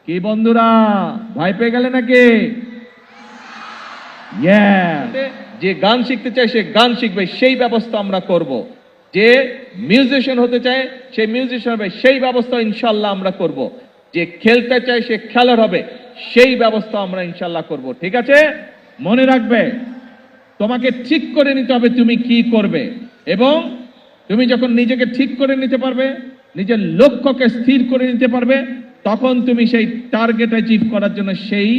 কি বন্ধুরা, ভয় পেয়ে গেলে নাকি? যে গান শিখতে চায় সে গান শিখবে, সেই ব্যবস্থা আমরা করব। যে মিউজিশিয়ান হতে চায় সে মিউজিশিয়ান হবে, সেই ব্যবস্থা ইনশাল্লাহ আমরা করব। যে খেলতে চায় সে খেলার হবে, সেই ব্যবস্থা আমরা ইনশাল্লাহ করব। ঠিক আছে? মনে রাখবে, তোমাকে ঠিক করে নিতে হবে তুমি কি করবে, এবং তুমি যখন নিজেকে ঠিক করে নিতে পারবে, নিজের লক্ষ্যকে স্থির করে নিতে পারবে, তখন তুমি সেই টার্গেট অ্যাচিভ করার জন্য সেই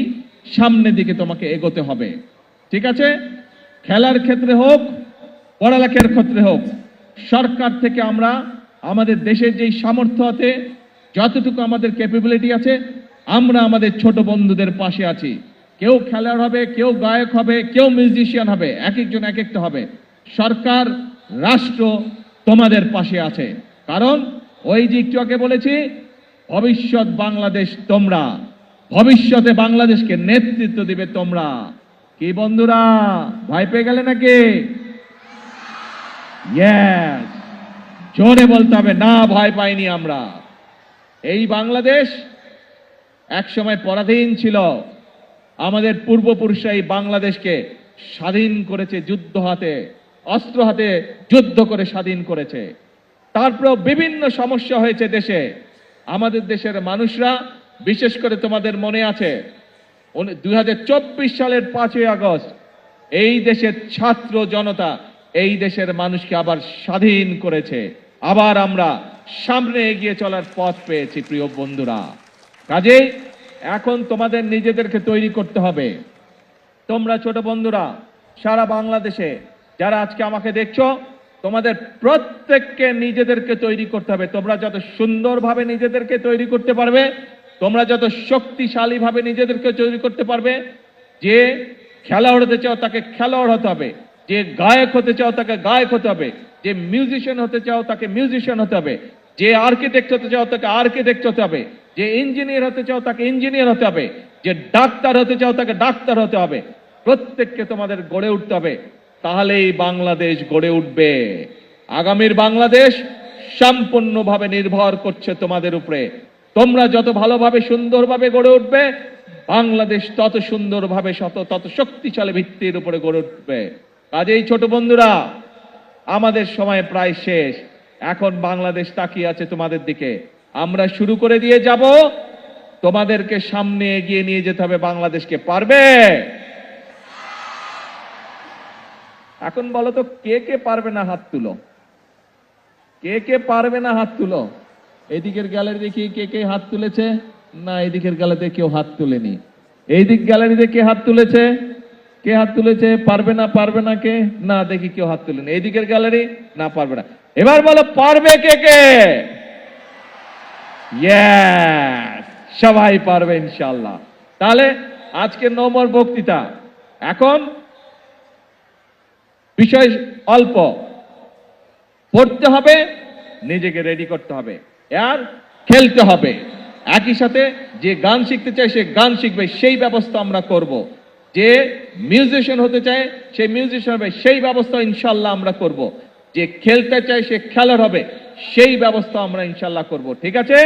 সামনের দিকে তোমাকে এগোতে হবে। ঠিক আছে? খেলার ক্ষেত্রে হোক, পড়ালেখার ক্ষেত্রে হোক, সরকার থেকে আমরা আমাদের দেশের যেই সামর্থ্য আছে, যতটুকু আমাদের ক্যাপাবিলিটি আছে, আমরা আমাদের ছোট বন্ধুদের পাশে আছি। কেউ খেলোয়াড় হবে, কেউ গায়ক হবে, কেউ মিউজিশিয়ান হবে, এক একজন এক একটা হবে। সরকার, রাষ্ট্র তোমাদের পাশে আছে। কারণ ওই যে একটু আগে বলেছি, ভবিষ্যৎ বাংলাদেশ তোমরা, ভবিষ্যতে বাংলাদেশকে নেতৃত্ব দিবে তোমরা। কি বন্ধুরা, ভয় পেয়ে গেলে নাকি? ইয়েস, জোরে বলতে হবে, না ভয় পাইনি আমরা। এই বাংলাদেশ একসময় পরাধীন ছিল। আমাদের পূর্বপুরুষরা এই বাংলাদেশকে স্বাধীন করেছে, যুদ্ধ হাতে, অস্ত্র হাতে যুদ্ধ করে স্বাধীন করেছে। তারপরেও বিভিন্ন সমস্যা হয়েছে দেশে। আমাদের দেশের মানুষরা, বিশেষ করে তোমাদের মনে আছে 2024 সালের 5ই আগস্ট এই দেশের ছাত্র জনতা এই দেশের মানুষকে আবার স্বাধীন করেছে। আবার আমরা সামনে এগিয়ে চলার পথ পেয়েছি প্রিয় বন্ধুরা। কাজেই এখন তোমাদের নিজেদেরকে তৈরি করতে হবে। তোমরা ছোট বন্ধুরা সারা বাংলাদেশে যারা আজকে আমাকে দেখছো, তোমাদের প্রত্যেককে নিজেদেরকে তৈরি করতে হবে। তোমরা যত সুন্দরভাবে নিজেদেরকে তৈরি করতে পারবে, তোমরা যত শক্তিশালীভাবে নিজেদেরকে তৈরি করতে পারবে, যে খেলোয়াড় হতে চাও তাকে খেলোয়াড় হতে হবে, যে গায়ক হতে চাও তাকে গায়ক হতে হবে, যে মিউজিশিয়ান হতে চাও তাকে মিউজিশিয়ান হতে হবে, যে আর্কিটেক্ট হতে চাও তাকে আর্কিটেক্ট হতে হবে, যে ইঞ্জিনিয়ার হতে চাও তাকে ইঞ্জিনিয়ার হতে হবে, যে ডাক্তার হতে চাও তাকে ডাক্তার হতে হবে। প্রত্যেককে তোমাদের গড়ে উঠতে হবে, তাহলেই বাংলাদেশ গড়ে উঠবে। আগামীর বাংলাদেশ সম্পূর্ণভাবে নির্ভর করছে তোমাদের উপরে। তোমরা যত ভালোভাবে সুন্দরভাবে গড়ে উঠবে, বাংলাদেশ তত সুন্দরভাবে তত শক্তিশালী ভিত্তির উপরে গড়ে উঠবে। কাজেই ছোট বন্ধুরা, আমাদের সময় প্রায় শেষ। এখন বাংলাদেশ তাকিয়ে আছে তোমাদের দিকে। আমরা শুরু করে দিয়ে যাব, তোমাদেরকে সামনে এগিয়ে নিয়ে যেতে হবে বাংলাদেশকে। পারবে? এখন বলো তো, কে কে পারবে না হাত তুলো। কে কে পারবে না হাত তুলো। এদিকের গ্যালারি দেখি কে কে হাত তুলেছে। না, এদিকের গ্যালারিতে কেউ হাত তুলেনি। এইদিক গ্যালারিতে কে হাত তুলেছে? কে হাত তুলেছে? পারবে না, পারবে না কে? না, দেখি কেউ হাত তুলেনি। এইদিকের গ্যালারি, না পারবে না। এবার বলো পারবে কে কে? ইয়েস, সবাই পারবে ইনশাআল্লাহ। তাহলে আজকে নম্বর বক্তৃতা। এখন বিষয় অল্প, পড়তে হবে, নিজেকে রেডি করতে হবে, আর খেলতে হবে। একই সাথে যে গান শিখতে চায় সে গান শিখবে, সেই ব্যবস্থা আমরা করব। যে মিউজিশিয়ান হতে চায় সে মিউজিশিয়ান হবে, সেই ব্যবস্থা ইনশাল্লাহ আমরা করব। যে খেলতে চায় সে খেলার হবে, সেই ব্যবস্থা আমরা ইনশাল্লাহ করব। ঠিক আছে?